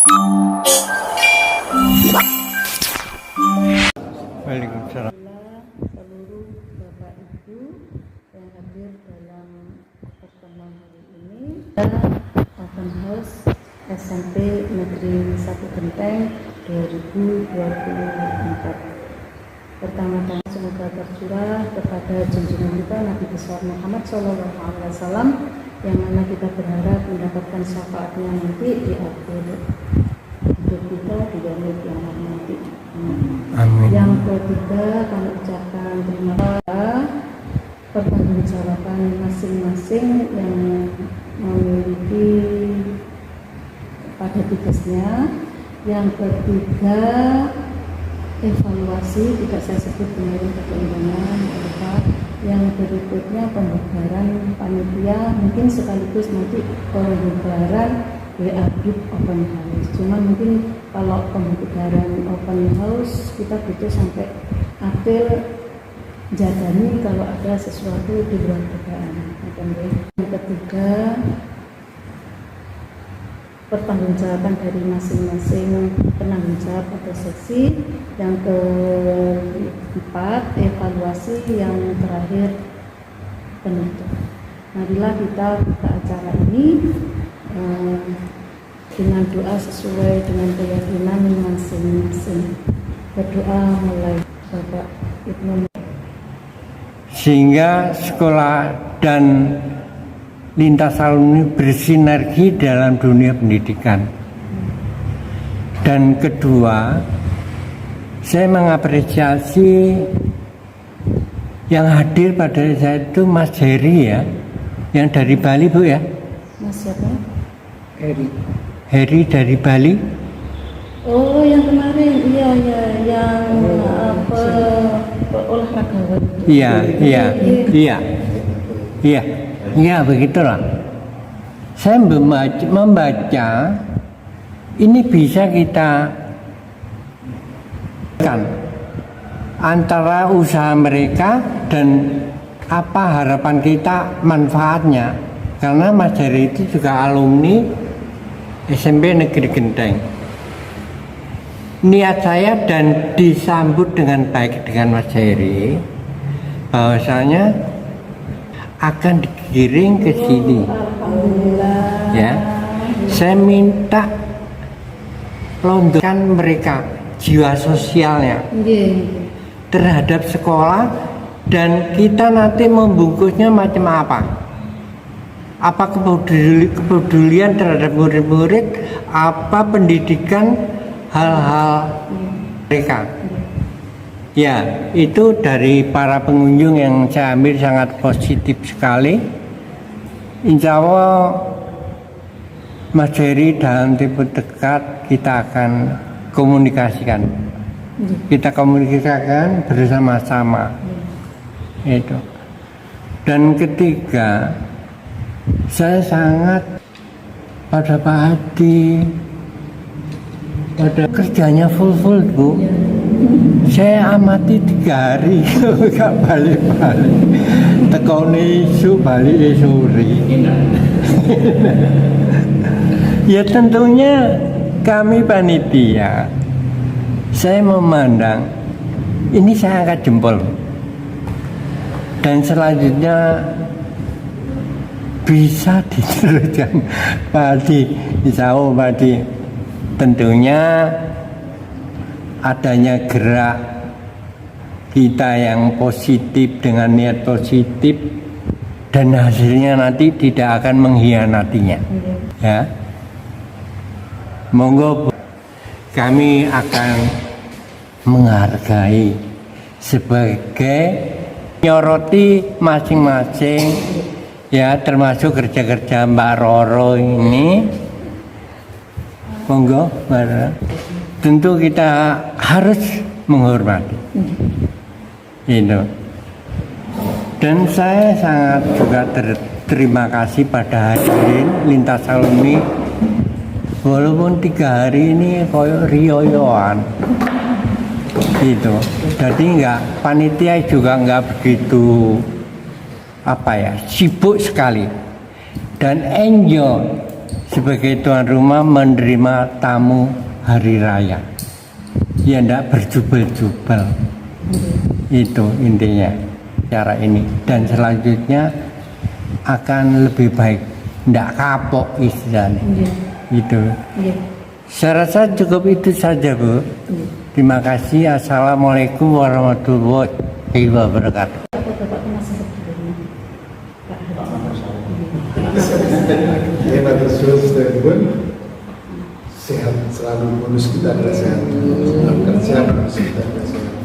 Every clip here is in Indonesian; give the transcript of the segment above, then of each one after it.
Waalaikumsalam. Seluruh Bapak Ibu yang hadir dalam pertemuan hari ini, Open House SMP Negeri 1 Genteng 2024. Pertama-tama semoga tercurah kepada junjungan kita Nabi besar Muhammad SAW, yang mana kita berharap mendapatkan syafaatnya nanti di akhir hidup kita di yaumul kiamat nanti. Amin. Yang ketiga, kami ucapkan terima kasih pertanggungjawaban masing-masing yang memiliki pada tugasnya. Yang ketiga, evaluasi, tidak saya sebut kemarin keundangan. Yang berikutnya, pembubaran panitia, mungkin sekaligus nanti pembubaran WA Group Open House. Cuma mungkin kalau pembubaran Open House kita butuh sampai April jadani kalau ada sesuatu di luar dugaan. Yang ketiga, pertanggungjawaban dari masing-masing penanggung jawab atau seksi. Yang keempat, evaluasi. Yang terakhir, penutup. Marilah kita buka acara ini dengan doa sesuai dengan keyakinan masing-masing. Berdoa mulai Bapak Ibnu. Sehingga sekolah dan lintas alumni bersinergi dalam dunia pendidikan. Dan kedua, saya mengapresiasi yang hadir pada saya itu Mas Heri ya, yang dari Bali Bu ya. Mas siapa? Heri dari Bali. Oh, yang kemarin, iya, yang olahragawan. Iya, begitulah. Saya membaca ini bisa kita kan antara usaha mereka dan apa harapan kita manfaatnya, karena Mas Heri itu juga alumni SMP Negeri Genteng. Niat saya dan disambut dengan baik dengan Mas Heri, bahwasanya akan digiring ke sini. Ya, saya minta lonjakan mereka jiwa sosialnya terhadap sekolah, dan kita nanti membungkusnya macam apa? Apa kepedulian terhadap murid-murid, apa pendidikan, hal-hal mereka. Ya, itu dari para pengunjung yang saya ambil sangat positif sekali. Insya Allah Mas Heri dalam tempo dekat kita akan komunikasikan. Kita komunikasikan bersama-sama. Itu. Dan ketiga, saya sangat pada Pak Hadi, pada kerjanya full Bu. Saya amati 3 hari gak balik-balik. Tekone isu balik sore. Ya tentunya kami panitia, saya memandang ini saya angkat jempol. Dan selanjutnya bisa diteruskan Pak Hadi, insya Allah Pak Hadi. Tentunya adanya gerak kita yang positif dengan niat positif, dan hasilnya nanti tidak akan mengkhianatinya. Ya, monggo kami akan menghargai sebagai nyoroti masing-masing ya, termasuk kerja-kerja Mbak Roro ini. Monggo, tentu kita harus menghormati itu. Dan saya sangat juga terima kasih pada hadirin lintas alumni, walaupun 3 hari ini koyo riyoyoan gitu. Jadi panitia juga nggak begitu sibuk sekali, dan enjoy sebagai tuan rumah menerima tamu hari raya. Ya ndak berjubel-jubel. Itu intinya cara ini. Dan selanjutnya akan lebih baik, ndak kapok istilahnya. Itu. Saya rasa cukup itu saja, Bu. Terima kasih. Assalamualaikum warahmatullahi wabarakatuh. Terima kasih pun sehat selalu, bonus kita adalah sehat, kerja bonus kita adalah sehat.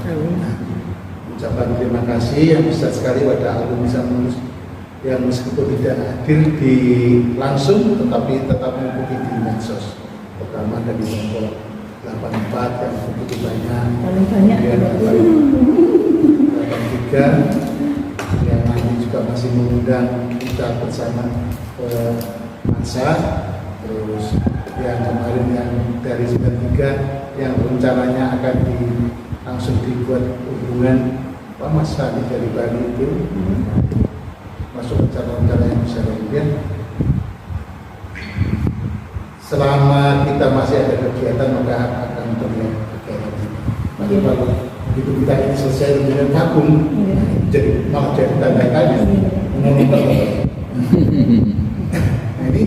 Ucapan terima kasih yang besar sekali pada alumni Sanus yang meskipun tidak hadir di langsung tetapi tetap mengikuti di medsos, pertama dari kelompok 84 yang begitu banyak, kemudian 83 yang nanti juga masih mengundang kita bersama masa, terus yang kemarin yang dari 93 yang rencananya akan langsung dibuat hubungan Pak Mas Hadi dari Bali itu masuk rencana-rencana yang bisa kemudian selama kita masih ada kegiatan maka akan terlihat kegiatan tapi kalau begitu kita ini selesai dengan vakum jadi malah jadi tanda tanya nah ini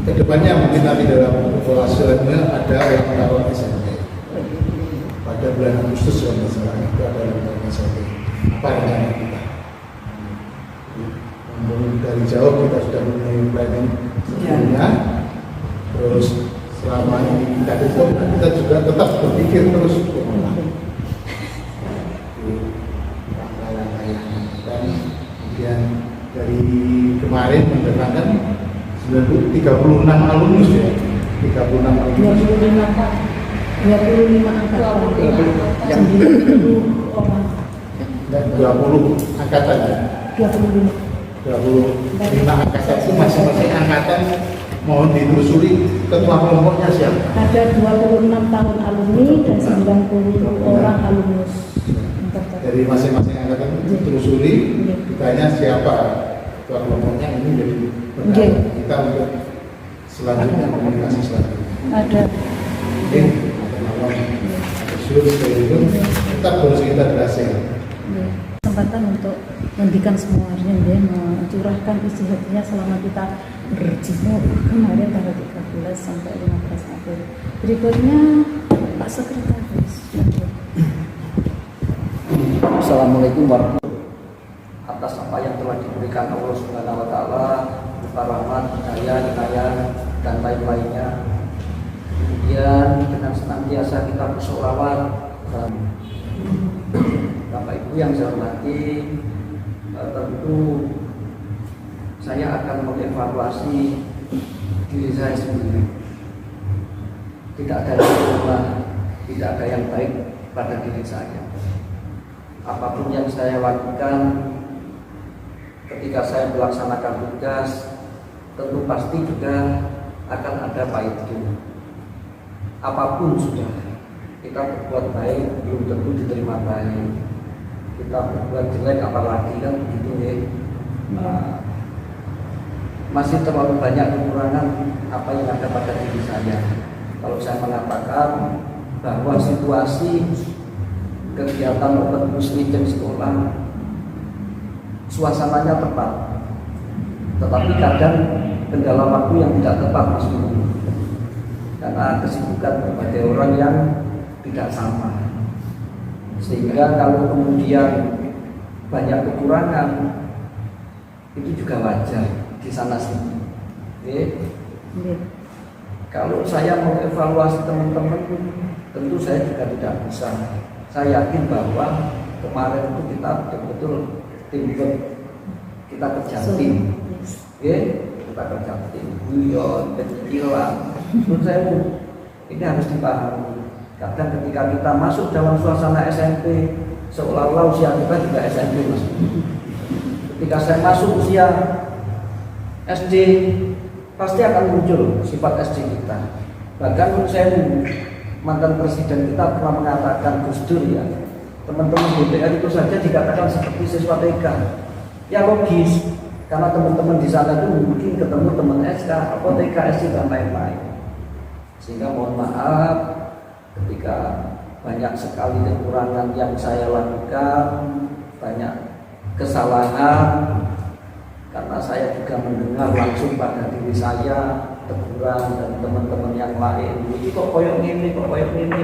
kedepannya mungkin nanti dalam evaluasinya ada yang menaruh SMP pada bulan Agustus kalau misalnya itu ada yang menaruh SMP apa rencana kita dari jauh kita sudah mulai planning sebelumnya terus selama ini kita tutup kita juga tetap berpikir terus dan kemudian dari kemarin mendatangkan 36 alumnus ya 36 alumnus 25 angkatan yang 90 orang dan 20 angkatan ya 25 angkatan itu masing-masing angkatan mohon ditelusuri ketua kelompoknya siapa? Ada 26 tahun alumni dan 90 orang alumnus. Dari masing-masing angkatan itu ditelusuri ditanya siapa ketua kelompoknya ini jadi bekal kita untuk selanjutnya komunikasi selanjutnya. Ada. Mungkin ada seluruh itu tetap harus kita berhasil. Kesempatan untuk mendikan semuanya ya, mencurahkan isi hatinya selama kita berjemur kemarin tanggal 13 sampai 15 April. Berikutnya Pak Sekretaris. Assalamualaikum warahmatullahi wabarakatuh. Atas apa yang telah diberikan Allah Subhanahu wa taala, berupa rahmat, hidayah dan lain-lainnya. Kemudian dengan senantiasa kita bersolawat dan Bapak Ibu yang saya hormati, tentu saya akan mengevaluasi diri saya sendiri. Tidak ada yang salah, tidak ada yang baik pada diri saya. Apapun yang saya lakukan ketika saya melaksanakan tugas, tentu pasti juga akan ada pahitnya. Apapun sudah kita berbuat baik belum tentu diterima baik. Kita berbuat jelek apalagi kan begitu ya. Masih terlalu banyak kekurangan apa yang ada pada diri saya. Kalau saya mengatakan bahwa situasi kegiatan open muslim di sekolah suasananya tepat, tetapi kadang kendala waktu yang tidak tepat Mas Guru, karena kesibukan berbagai orang yang tidak sama, sehingga kalau kemudian banyak kekurangan itu juga wajar di sana sini. Kalau saya mengevaluasi teman-teman, tentu saya juga tidak bisa. Saya yakin bahwa kemarin itu kita betul-betul teamwork, kita kerja tim, kita kerja tim, guyon, kecilan. Menurut saya ini harus dipahami. Kadang ketika kita masuk dalam suasana SMP, seolah-olah usia kita juga SMP Mas. Ketika saya masuk usia SD, pasti akan muncul sifat SD kita. Bahkan saya mantan presiden kita pernah mengatakan, Gus Dur ya, teman-teman DPR itu saja dikatakan seperti siswa TK. Ya logis, Karena teman-teman di sana itu mungkin ketemu teman SK, apotek, KSC dan lain-lain. Sehingga mohon maaf ketika banyak sekali kekurangan yang saya lakukan, banyak kesalahan, karena saya juga mendengar langsung pada diri saya teguran dan teman-teman yang lain, ini kok koyok ini, kok koyok ini.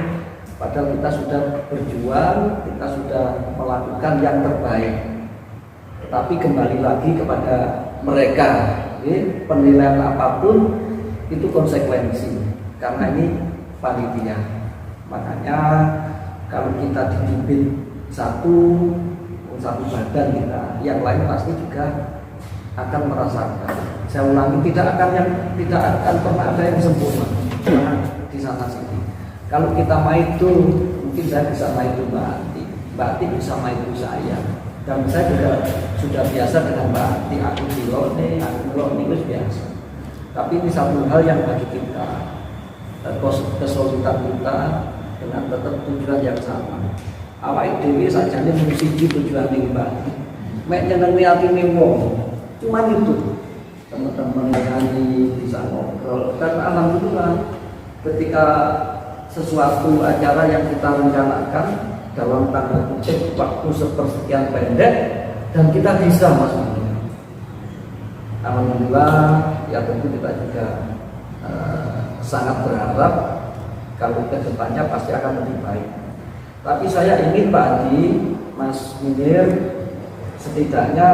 Padahal kita sudah berjuang, kita sudah melakukan yang terbaik. Tetapi kembali lagi kepada mereka, penilaian apapun itu konsekuensi, karena ini panitia. Makanya kalau kita dipimpin satu badan kita, yang lain pasti juga akan merasakan. Saya ulangi, tidak akan pernah ada yang sempurna di sana sini. Kalau kita maitu, mungkin saya bisa maitu Mbak Ati bisa maitu saya, dan saya juga sudah biasa dengan Mbak Ati, aku dilone itu biasa. Tapi ini satu hal yang bagi kita, kesulitan kita dengan tetap tujuan yang sama. Awak dewi saja ini musisi tujuan ini Mbak Ati, mek nyenengi atine wong. Cuman itu teman-teman nyanyi bisa ngobrol, dan alhamdulillah ketika sesuatu acara yang kita rencanakan dalam tanda kutip waktu sepersekian pendek dan kita bisa masuknya. Alhamdulillah, ya tentu kita juga sangat berharap kalau ke depannya pasti akan lebih baik. Tapi saya ingin Pak Adi, Mas Munir, setidaknya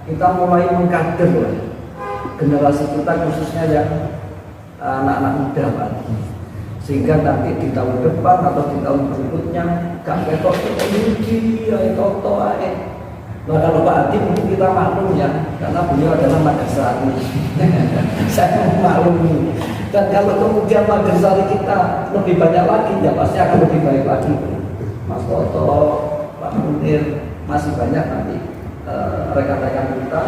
kita mulai mengkader generasi kita, khususnya yang anak-anak muda Pak Adi, sehingga nanti di tahun depan atau di tahun berikutnya gak kok ini toto ae. Nah, kalau Pak Adi mungkin kita maklum ya, karena beliau adalah Magersari. Saya maklumi. Dan kalau kemudian Magersari kita lebih banyak lagi, ya pasti akan lebih baik lagi. Mas Toto, Pak Munir, masih banyak nanti rekan-rekan kita,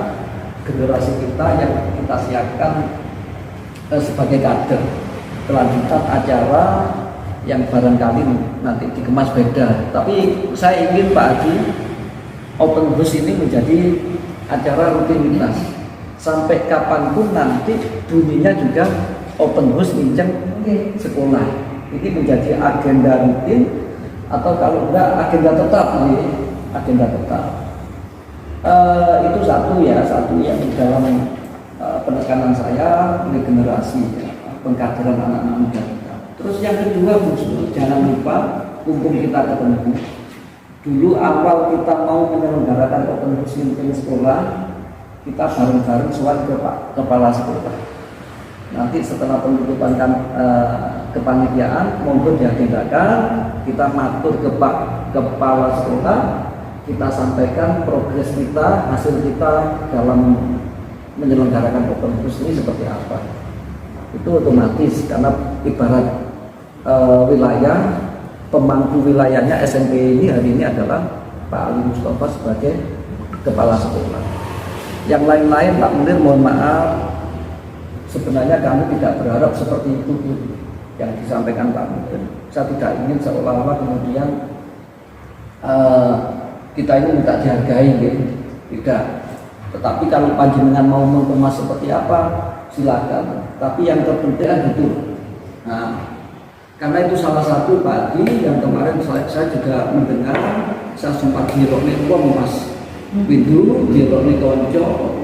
generasi kita yang kita siapkan sebagai kader kelanjutan acara yang barangkali nanti dikemas beda. Tapi saya ingin Pak Adi, Open House ini menjadi acara rutinitas sampai kapanpun nanti bunyinya juga Open House minjem sekolah. Ini menjadi agenda rutin atau kalau enggak agenda tetap, agenda tetap. Itu satu yang dalam penekanan saya oleh generasi pengkaderan anak-anak muda kita. Terus yang kedua, Bu, jangan lupa mumpung kita ketemu. Dulu awal kita mau menyelenggarakan Open House di sekolah, kita bareng-bareng soal ke Pak Kepala Sekolah. Nanti setelah penutupan kepanitiaan, monggo diagendakan, kita matur ke Pak Kepala Sekolah, kita sampaikan progres kita, hasil kita dalam menyelenggarakan Open House ini seperti apa. Itu otomatis karena ibarat wilayah, pemangku wilayahnya SMP ini hari ini adalah Pak Ali Mustafa sebagai kepala sekolah. Yang lain-lain Pak Munir, mohon maaf, sebenarnya kami tidak berharap seperti itu yang disampaikan Pak Munir. Saya tidak ingin seolah-olah kemudian kita ini minta dihargai, gitu. Tidak. Tetapi kalau panjenengan mau mengemas seperti apa, silakan. Tapi yang terpenting itu. Nah, karena itu salah satu Pak Adi yang kemarin saya juga mendengar, saya sempat dirokne wong Mas Windu, dirokne konco,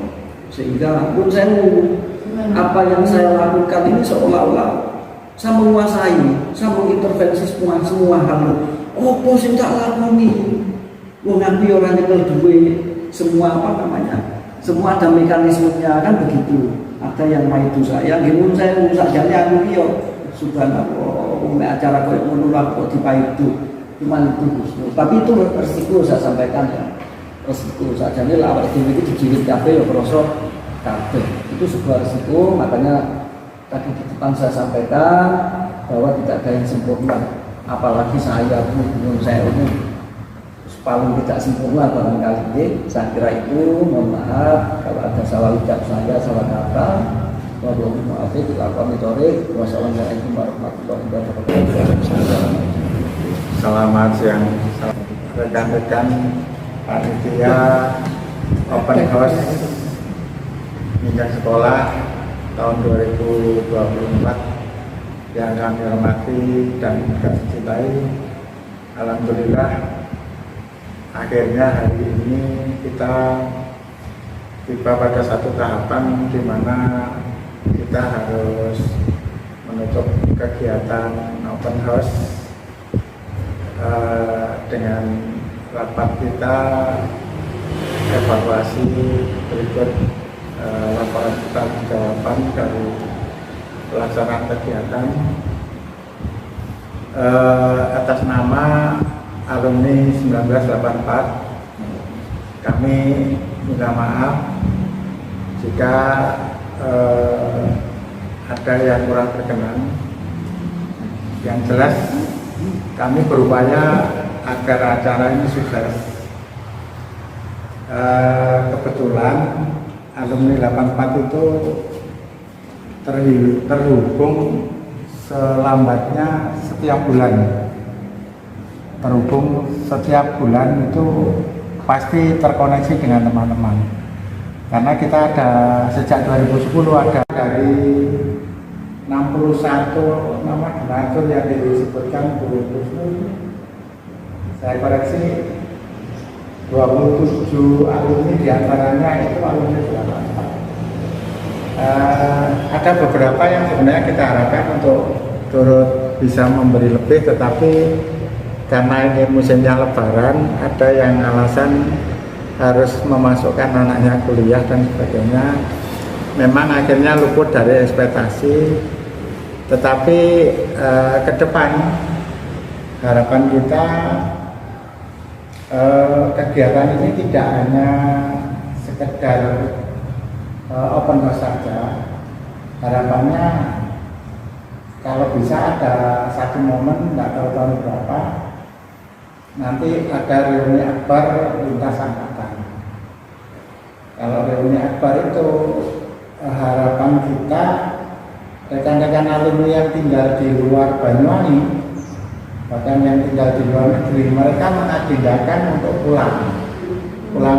sehingga pun saya apa yang saya lakukan ini seolah-olah saya menguasai, saya mengintervensi semua hal. Oh, sing tak lakoni. Wong aku ora nyekel duwe semua semua ada mekanismenya, kan begitu. Ada yang maidu saya, nggih saya sakjane aku ki yo subhanallah. Acara koyo ngono kok dipaidu. Cuman itu Gus. Tapi itu resiko saya sampaikan ya. Resiko sakjane lah awake dhewe iki dijilid kabeh ya krasa kabeh. Itu sebuah resiko, makanya tadi di depan saya sampaikan bahwa tidak ada yang sempurna. Apalagi saya pun saya paling tidak sempurna barangkali. Saya kira itu, mohon maaf kalau ada salah ucap saya, salah kata. Wassalamualaikum warahmatullahi wabarakatuh. Selamat siang rekan-rekan panitia Open House jenjang sekolah tahun 2024 yang kami hormati dan kami cintai. Alhamdulillah akhirnya hari ini kita tiba pada satu tahapan di mana kita harus menutup kegiatan open house dengan rapat kita evaluasi berikut laporan jawaban dari pelaksanaan kegiatan atas nama alumni 1984. Kami minta maaf jika ada yang kurang berkenan. Yang jelas kami berupaya agar acara ini sukses. Kebetulan alumni 84 itu terhubung selambatnya setiap bulan. Terhubung setiap bulan itu pasti terkoneksi dengan teman-teman. Karena kita ada sejak 2010 ada dari 61 nama donatur yang disebutkan saya koreksi 27 alumni diantaranya itu alumni 84. Ada beberapa yang sebenarnya kita harapkan untuk turut bisa memberi lebih, tetapi karena ini musimnya lebaran, ada yang alasan harus memasukkan anaknya kuliah dan sebagainya. Memang akhirnya luput dari ekspektasi, tetapi ke depan harapan kita kegiatan ini tidak hanya sekedar open house saja. Harapannya kalau bisa ada satu momen, nggak tahu tahun berapa, nanti ada reuni akbar lintas angkatan. Kalau reuni akbar itu harapan kita rekan-rekan alumni yang tinggal di luar Banyuwangi, bahkan yang tinggal di luar negeri, mereka mengagendakan untuk pulang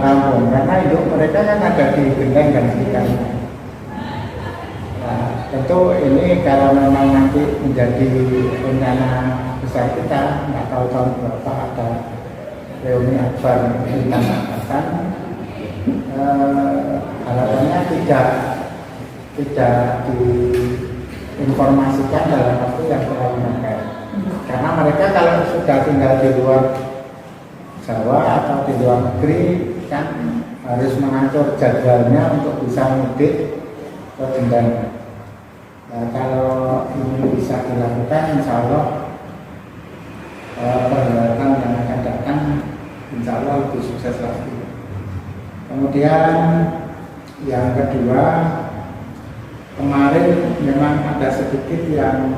kampung, karena hidup mereka kan ada di Genteng dan sekitarnya. Nah, tentu ini kalau memang nanti menjadi rencana besar kita, nggak tahu tahun berapa ada reuni akbar lintas angkatan, harapannya tidak diinformasikan dalam waktu yang terlalu mepet. Karena mereka kalau sudah tinggal di luar Jawa atau di luar negeri kan harus mengatur jadwalnya untuk bisa mudik ke Genteng. Nah, kalau ini bisa dilakukan, insya Allah perhelatan yang akan datang insya Allah lebih sukses lagi. Kemudian yang kedua, kemarin memang ada sedikit yang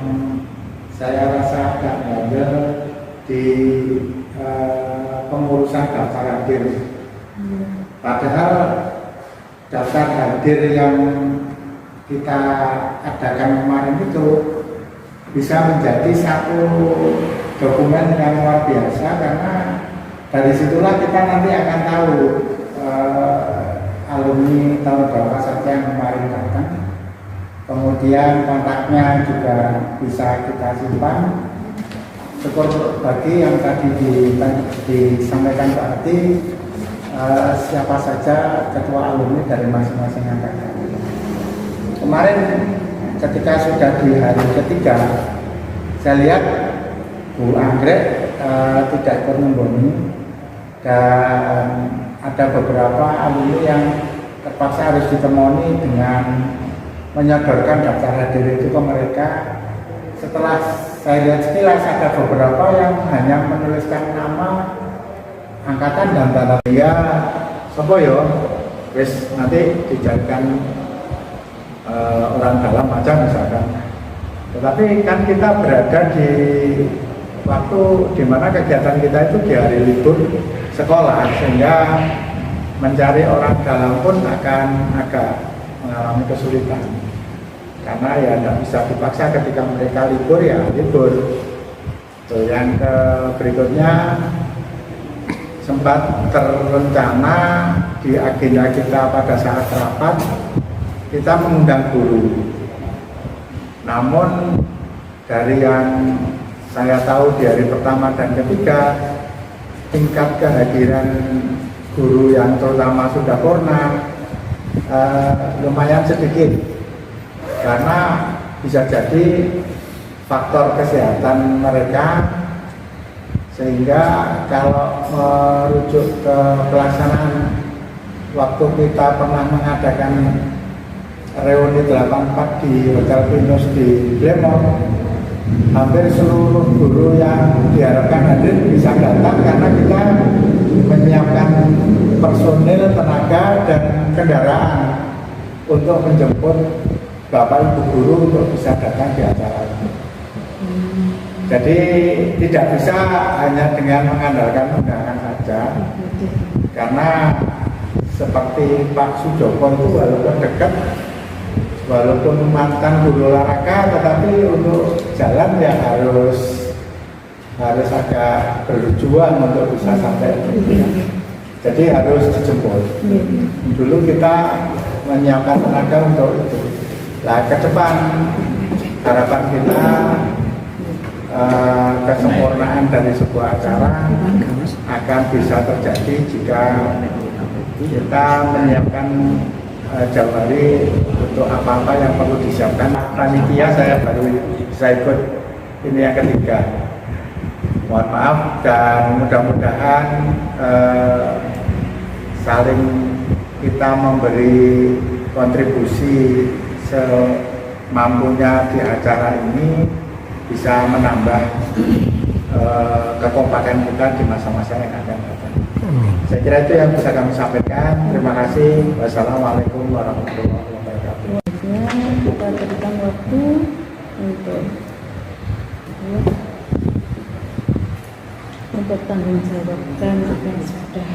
saya rasa agak bandel di pengurusan daftar hadir. Padahal daftar hadir yang kita adakan kemarin itu bisa menjadi satu dokumen yang luar biasa, karena dari situlah kita nanti akan tahu alumni tahun berapa saja yang kemarin datang. Kemudian kontaknya juga bisa kita simpan. Syukur bagi yang tadi disampaikan Pak Ati, siapa saja ketua alumni dari masing-masing angkatan. Kemarin ketika sudah di hari ketiga, saya lihat Bu Anggrek tidak ikut memboni, dan ada beberapa alumni yang terpaksa harus ditemani dengan menyodorkan daftar hadir itu ke mereka. Setelah saya lihat sekilas, ada beberapa yang hanya menuliskan nama, angkatan dan tanda dia sepoyo, wis nanti dijadikan orang dalam aja misalkan. Tetapi kan kita berada di waktu di mana kegiatan kita itu di hari libur sekolah, sehingga mencari orang dalam pun akan agak mengalami kesulitan. Karena ya tidak bisa dipaksa, ketika mereka libur ya libur. Yang berikutnya, sempat terencana di agenda kita pada saat rapat kita mengundang guru. Namun dari yang saya tahu di hari pertama dan ketiga, tingkat kehadiran guru yang terutama sudah purna lumayan sedikit, karena bisa jadi faktor kesehatan mereka, sehingga kalau merujuk ke pelaksanaan waktu kita pernah mengadakan reuni 84 di Hotel Pinus di Blemong, hampir seluruh guru yang diharapkan hadir bisa datang karena kita menyiapkan personil, tenaga, dan kendaraan untuk menjemput Bapak Ibu guru untuk bisa datang di acara ini. Jadi tidak bisa hanya dengan mengandalkan undangan saja, karena seperti Pak Sujoko itu walaupun dekat, walaupun mantan guru olahraga, tetapi untuk jalan ya harus agak berjuang untuk bisa sampai itu. Jadi harus dijemput. Dulu kita menyiapkan tenaga untuk itu. Nah, ke depan harapan kita kesempurnaan dari sebuah acara akan bisa terjadi jika kita menyiapkan jauh hari untuk apa-apa yang perlu disiapkan. Panitia saya baru bisa ikut ini yang ketiga. Mohon maaf, dan mudah-mudahan saling kita memberi kontribusi semampunya di acara ini bisa menambah kekompakan kita di masa-masa yang akan datang. Saya kira itu yang bisa kami sampaikan. Terima kasih. Wassalamualaikum warahmatullahi wabarakatuh. Kita berikan waktu untuk tanggung jawabkan apa yang sudah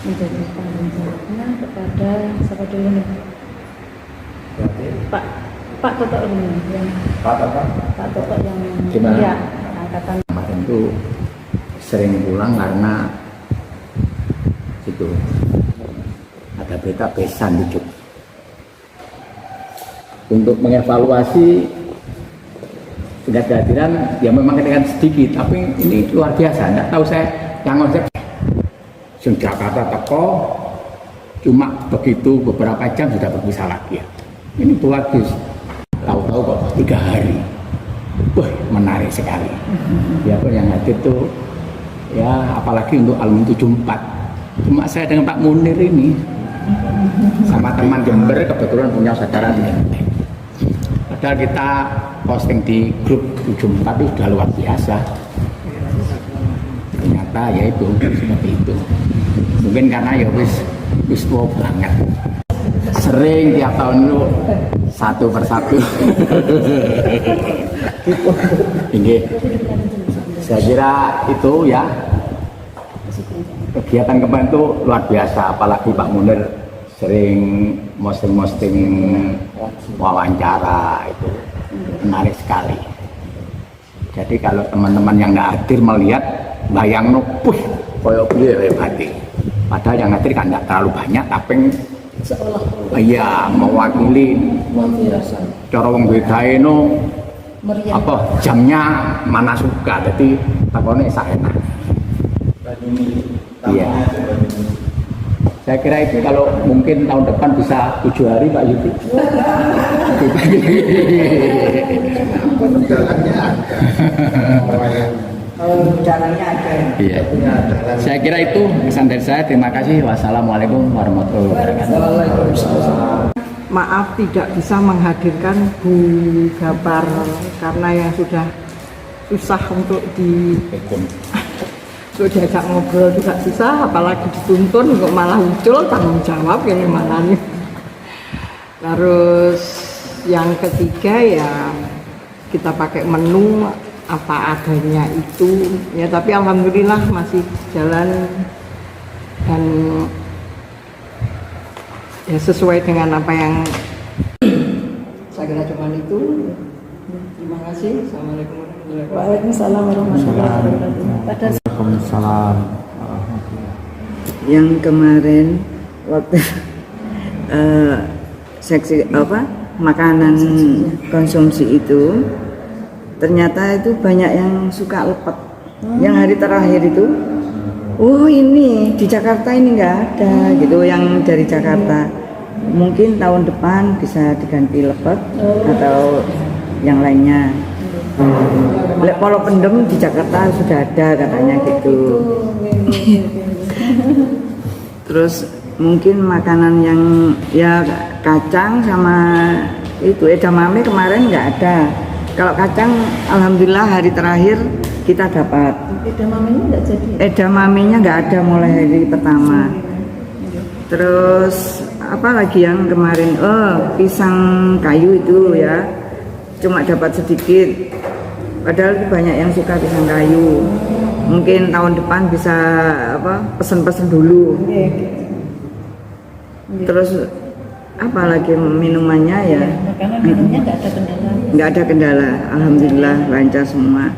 menjadi tanggung jawabnya kepada siapa dulu nih? Pak Toto ini yang Pak Toto yang gimana? Ya, angkatan Kemarin itu sering pulang karena itu ada berita besan dikit. Untuk mengevaluasi tingkat kehadiran ya memang ketinggian sedikit, tapi ini luar biasa. Nggak tahu saya yang konsep Jakarta teko cuma begitu beberapa jam sudah berpisah lagi ya. Ini bagus. Tahu-tahu kok 3 hari. Wah, menarik sekali. Ya, yang hadir tuh ya apalagi untuk alumni 74. Cuma saya dengan Pak Munir ini sama teman Jember kebetulan punya saudara di Menteng. Padahal kita posting di grup 74 itu sudah luar biasa. Ternyata ya itu seperti itu. Mungkin karena ya wis wow banget. Sering tiap tahun itu satu persatu. Ini saya kira itu ya kegiatan kemarin itu luar biasa, apalagi Pak Munir sering posting wawancara, itu menarik sekali. Jadi kalau teman-teman yang nggak hadir melihat bayang puh koyo piye hebatnya. Padahal yang hadir kan nggak terlalu banyak, tapi iya mewakili cara wong bedae no apa jamnya mana suka, jadi takone sak enak. Iya. Saya kira itu kalau mungkin tahun depan bisa 7 hari Pak Yuti. Jalannya ada. Iya. Saya kira itu pesan dari saya. Terima kasih. Wassalamualaikum warahmatullahi wabarakatuh. Maaf tidak bisa menghadirkan Bu Gapar karena yang sudah susah untuk diajak ngobrol juga susah, apalagi dituntun kok malah muncul tanggung jawab yang mana nih. Terus yang ketiga ya kita pakai menu apa adanya itu ya, tapi alhamdulillah masih jalan dan ya sesuai dengan apa yang saya kira cuma itu. Terima kasih. Assalamualaikum warahmatullahi wabarakatuh. Waalaikumsalam warahmatullahi wabarakatuh. Pada Waalaikumsalam. Yang kemarin waktu seksi makanan konsumsi itu ternyata itu banyak yang suka lepet. Yang hari terakhir itu, oh ini di Jakarta ini nggak ada gitu, yang dari Jakarta. Mungkin tahun depan bisa diganti lepet atau yang lainnya. Kalau pendem di Jakarta sudah ada katanya gitu. Terus mungkin makanan yang ya kacang sama itu edamame kemarin nggak ada. Kalau kacang alhamdulillah hari terakhir kita dapat. Edamamenya nggak jadi. Edamamenya nggak ada mulai hari pertama. Terus apa lagi yang kemarin? Pisang kayu itu ya. Cuma dapat sedikit. Padahal banyak yang suka pisang kayu. Mungkin tahun depan bisa pesen-pesen dulu. Terus apa lagi minumannya ya? Makanan minumnya nggak ada kendala. Nggak ada kendala, alhamdulillah lancar semua.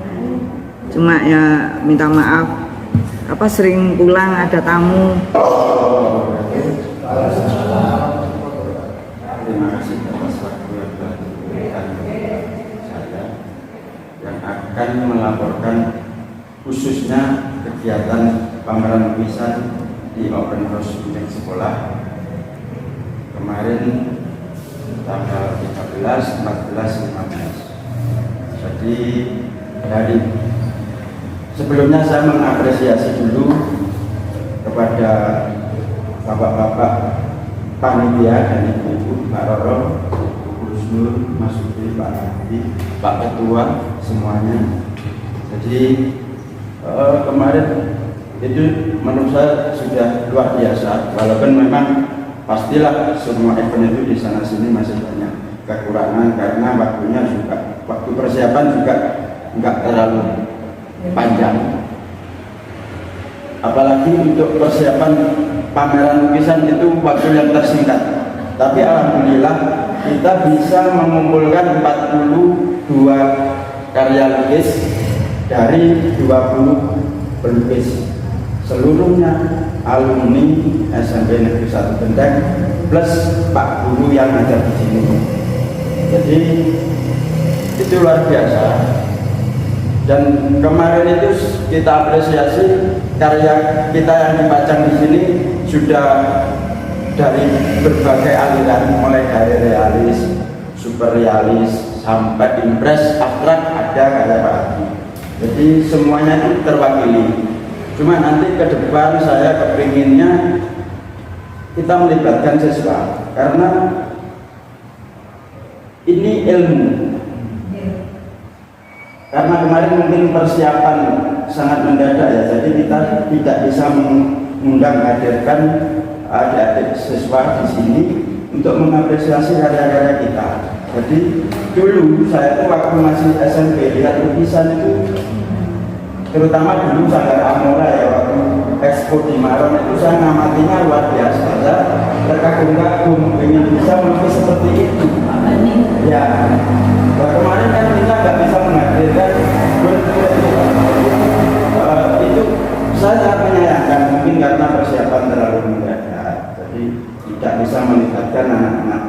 Cuma ya minta maaf, sering pulang ada tamu. Terima kasih atas waktu yang telah diberikan saya yang akan melaporkan khususnya kegiatan pameran lukisan di Open House Unit Sekolah kemarin tanggal 13, 14, 15. Jadi dari sebelumnya saya mengapresiasi dulu kepada bapak-bapak panitia dan ibu-ibu, Pak Roro, Gus Nur, Mas Sudi, Pak Hadi, Pak Ketua, semuanya. Jadi kemarin itu menurut saya sudah luar biasa, walaupun memang pastilah semua event itu di sana sini masih banyak kekurangan karena waktunya juga, waktu persiapan juga nggak terlalu panjang. Apalagi untuk persiapan pameran lukisan itu waktu yang tersingkat. Tapi alhamdulillah kita bisa mengumpulkan 42 karya lukis dari 20 pelukis, seluruhnya alumni SMP Negeri 1 Benteng plus Pak Guru yang ada di sini. Jadi itu luar biasa. Dan kemarin itu kita apresiasi karya kita yang dipajang di sini sudah dari berbagai aliran, mulai dari realis, super realis, sampai impres, abstrak ada karya Pak Adi. Jadi semuanya itu terwakili. Cuma nanti ke depan saya kepinginnya kita melibatkan siswa karena ini ilmu. Karena kemarin mungkin persiapan sangat mendadak ya, jadi kita tidak bisa mengundang hadirkan adik-adik siswa di sini untuk mengapresiasi karya-karya kita. Jadi dulu saya tuh waktu masih SMP lihat lukisan itu, terutama dulu Sanggar Amora ya, waktu expo di Maron itu saya ngamatinya luar biasa. Saya terkagum-kagum ingin bisa melukis seperti itu. Ya. Nah, kemarin kan kita nggak bisa menghadirkan itu, saya sangat menyayangkan mungkin karena persiapan terlalu mendadak, jadi tidak bisa melibatkan anak-anak,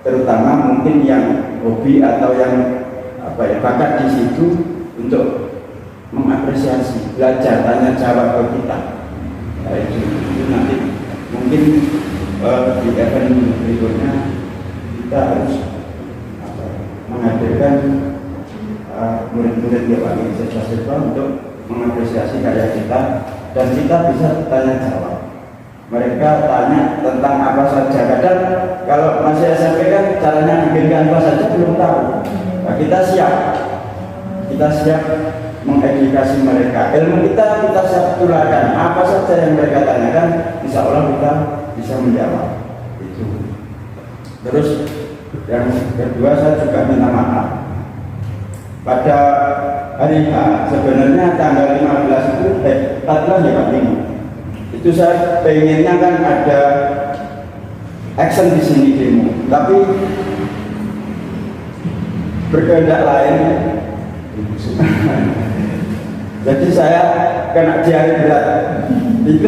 terutama mungkin yang hobi atau yang bakat di situ untuk mengapresiasi, belajar, tanya jawab ke kita. Nah, itu nanti mungkin di event berikutnya kita harus menghadirkan murid-murid yang lagi siswa-siswa untuk mengapresiasi karya kita dan kita bisa tanya jawab. Mereka tanya tentang apa saja. Kadang kalau masih SMP kan caranya bikin apa saja belum tahu. Nah, kita siap mengedukasi mereka. Ilmu kita siap tularkan. Apa saja yang mereka tanyakan, insya Allah kita bisa menjawab. Itu. Terus yang kedua saya juga minta maaf. Pada hari H sebenarnya tanggal 15 itu 14 ya Pak Bimo. Itu saya pengennya kan ada action di sini demo, tapi berkehendak lain. Jadi saya kena di hari berat. Itu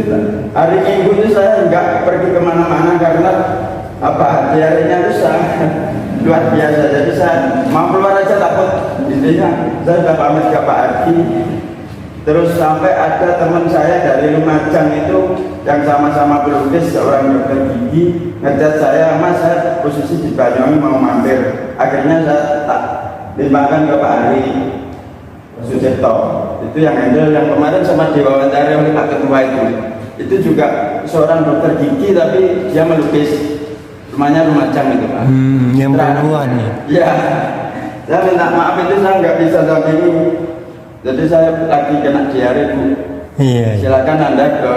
hari Minggu itu saya nggak pergi kemana-mana karena diarenya itu sangat luar biasa. Jadi saya mau keluar aja takut. Intinya saya sudah pamit ke Pak Ardi. Terus sampai ada teman saya dari Lumajang itu yang sama-sama pelukis, seorang dokter gigi, ngechat saya, Mas, saya posisi di Banyuwangi mau mampir. Akhirnya saya tak limpahkan ke Pak Ari Sucipto. Itu yang handle, yang kemarin sempat diwawancara oleh Pak Ketua itu juga seorang dokter gigi tapi dia melukis, rumahnya Lumajang itu Pak. Yang perempuan ya. Ya, saya minta maaf itu saya nggak bisa sampai ini. Jadi saya lagi kena diare Bu. Iya. Silakan Anda ke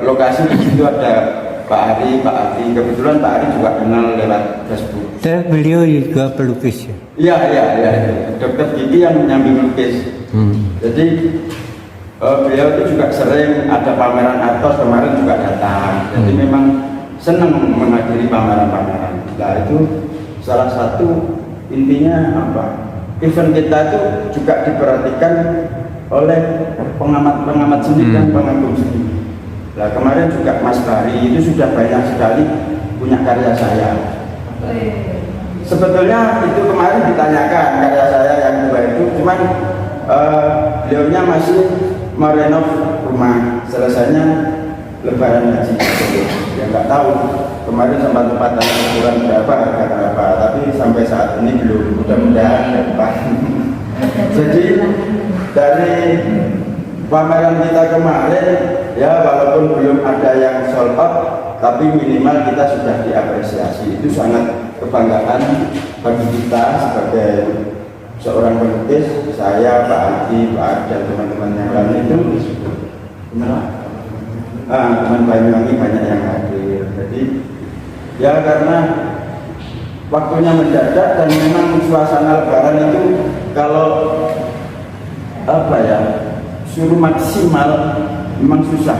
lokasi, di situ ada Pak Ari, Pak Adi. Kebetulan Pak Ari juga kenal lewat Facebook. Dan beliau juga pelukis ya. Iya. Dokter gigi yang nyambi melukis. Jadi beliau itu juga sering ada pameran atos, kemarin juga datang. Jadi memang senang menghadiri pameran-pameran. Nah itu salah satu intinya apa? Event kita itu juga diperhatikan oleh pengamat-pengamat seni dan pengagum seni. Nah kemarin juga Mas Bari itu sudah banyak sekali punya karya saya. Sebetulnya itu kemarin ditanyakan karya saya yang dua itu, cuman beliaunya masih merenov rumah, selesainya Lebaran haji. Ya nggak tahu kemarin sempat ukuran berapa, harga berapa, tapi sampai saat ini belum. Mudah-mudahan dapat. Jadi dari pameran kita kemarin ya walaupun belum ada yang sold out, tapi minimal kita sudah diapresiasi. Itu sangat kebanggaan bagi kita sebagai seorang pelukis, saya, Pak Adi, Pak Adi dan teman-teman yang lain itu teman Banyuwangi banyak yang hadir. Jadi ya karena waktunya mendadak dan memang suasana Lebaran itu kalau apa ya suruh maksimal memang susah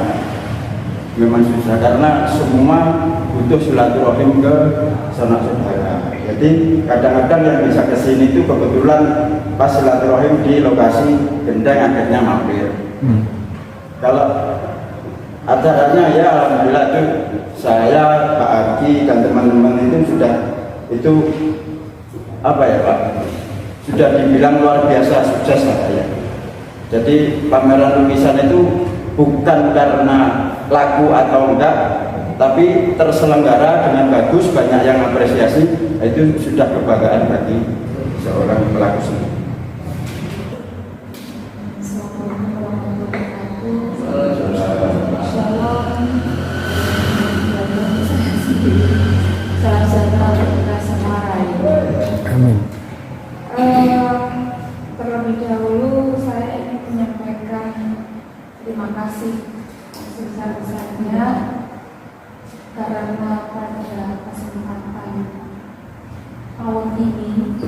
karena semua butuh silaturahim ke sanak saudara. Jadi kadang-kadang yang bisa kesini itu kebetulan pas silaturahim di lokasi gendeng akhirnya mampir. Kalau acaranya ya alhamdulillah itu saya, Pak Aki dan teman-teman itu apa ya Pak, sudah dibilang luar biasa sukses lah ya. Jadi pameran lukisan itu bukan karena laku atau enggak, tapi terselenggara dengan bagus, banyak yang apresiasi, itu sudah kebanggaan bagi seorang pelaku seni. Amin. Terlebih dahulu saya ingin menyampaikan terima kasih sebesar-besarnya karena pada kesempatan tahun ini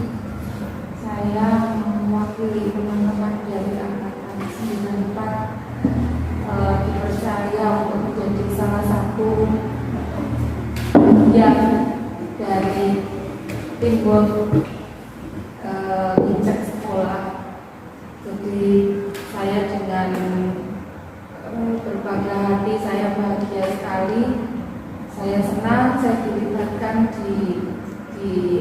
saya mewakili teman-teman dari angkatan 94 dipercaya untuk menjadi salah satu yang dari timbul injak sekolah. Jadi saya dengan berbangga hati, saya bahagia sekali, saya senang saya dilibatkan di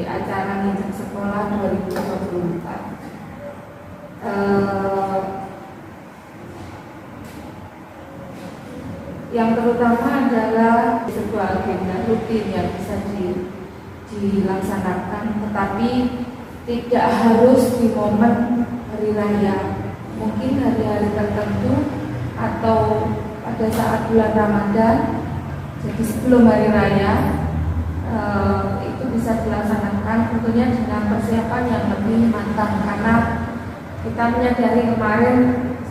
acara injak sekolah 2024. Yang terutama adalah sebuah agenda rutin yang bisa dilaksanakan, tetapi tidak harus di momen hari raya, mungkin hari-hari tertentu atau pada saat bulan Ramadan. Jadi sebelum hari raya itu bisa dilaksanakan tentunya dengan persiapan yang lebih matang, karena kita menyadari kemarin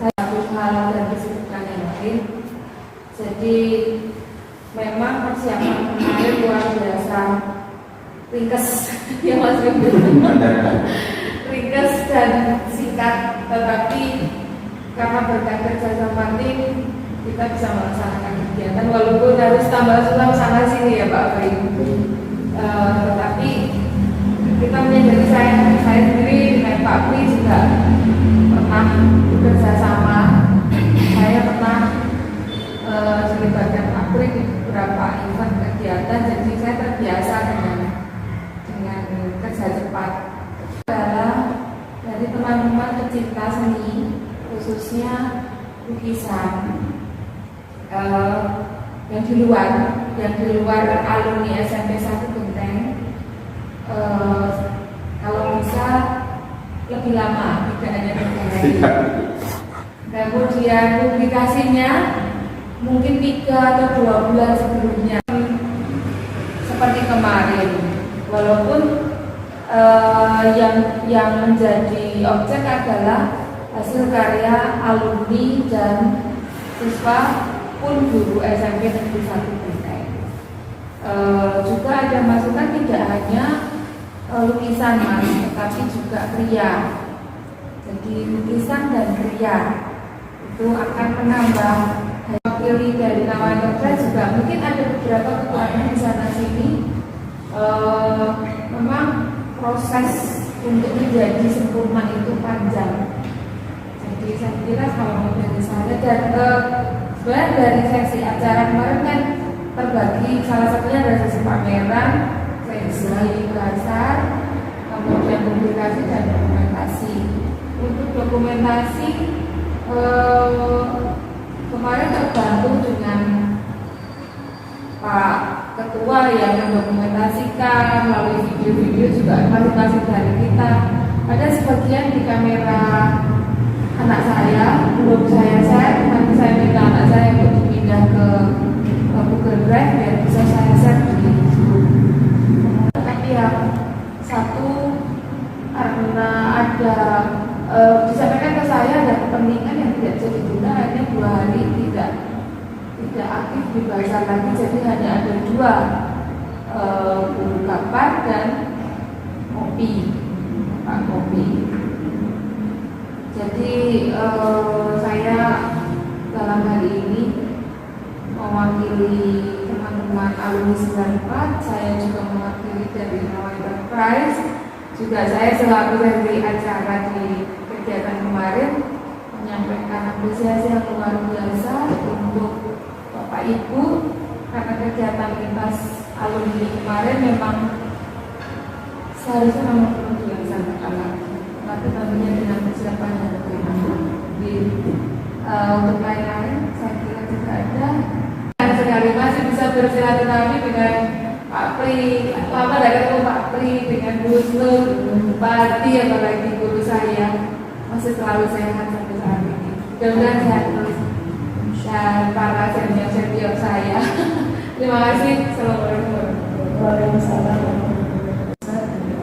saya harus hal dan kesibukan yang lain. Jadi memang persiapan kemarin luar biasa ringkes ya Mas Rindu, ringkes dan singkat, tetapi karena berkat kerja sama tim kita bisa melaksanakan kegiatan walaupun harus tambah sulam sana sini ya Pak Fri. Tetapi kita menyadari saya sendiri dengan Pak Fri juga pernah bekerja sama, saya pernah dilibatkan Pak Fri di beberapa event kegiatan, jadi saya terbiasa dengan pecinta seni, khususnya lukisan yang di luar alumni SMP 1 Genteng, kalau bisa lebih lama, tidak hanya 3 hari. Kemudian publikasinya mungkin 3 atau 2 bulan sebelumnya, seperti kemarin. Walaupun yang menjadi objek adalah hasil karya alumni dan siswa pun guru SMP Negeri 1 Genteng. Juga ada masukan tidak hanya lukisan mas, tetapi juga kriya. Jadi lukisan dan kriya itu akan menambah pilih dari Nawa Enterprise. Juga mungkin ada beberapa kekuatan di sana sini. Memang proses untuk menjadi sempurna itu panjang. Jadi saya kira kalau dari saya dan sebenarnya dari sesi acara kemarin kan terbagi, salah satunya dari sesi pameran, sesi bahasa, kemudian publikasi dan dokumentasi. Untuk dokumentasi kemarin terbantu dengan Pak Ketua yang mendokumentasikan melalui video-video juga masing-masing dari kita. Ada sebagian di kamera anak saya, belum nanti saya minta anak saya untuk dipindah ke Google Drive biar bisa saya share di Zoom. Tapi yang satu karena ada disampaikan ke saya ada kepentingan yang tidak bisa ditunda, hanya 2 hari tidak aktif dibaca lagi, jadi hanya ada 2 buku kapan dan kopi. Jadi saya dalam hari ini mewakili teman-teman alumni 94, saya juga mewakili dari Nawa Enterprise, juga saya selaku dari acara di kegiatan kemarin menyampaikan apresiasi yang luar biasa untuk Bapak Ibu karena kegiatan lintas alumni kemarin memang seharusnya memang perlu dilaksanakan lagi, tapi tentunya dengan persiapan yang lebih matang. Untuk lain-lain saya kira juga ada. Sekali masih bisa bersilaturahmi dengan Pak Pri, lama dari ketemu Pak Pri, dengan Gus Nur, Bupati, apalagi guru saya masih selalu sehat sampai saat ini. Mudah-mudahan sehat terus dan para senior saya. Terima kasih. Assalamualaikum warahmatullahi wabarakatuh.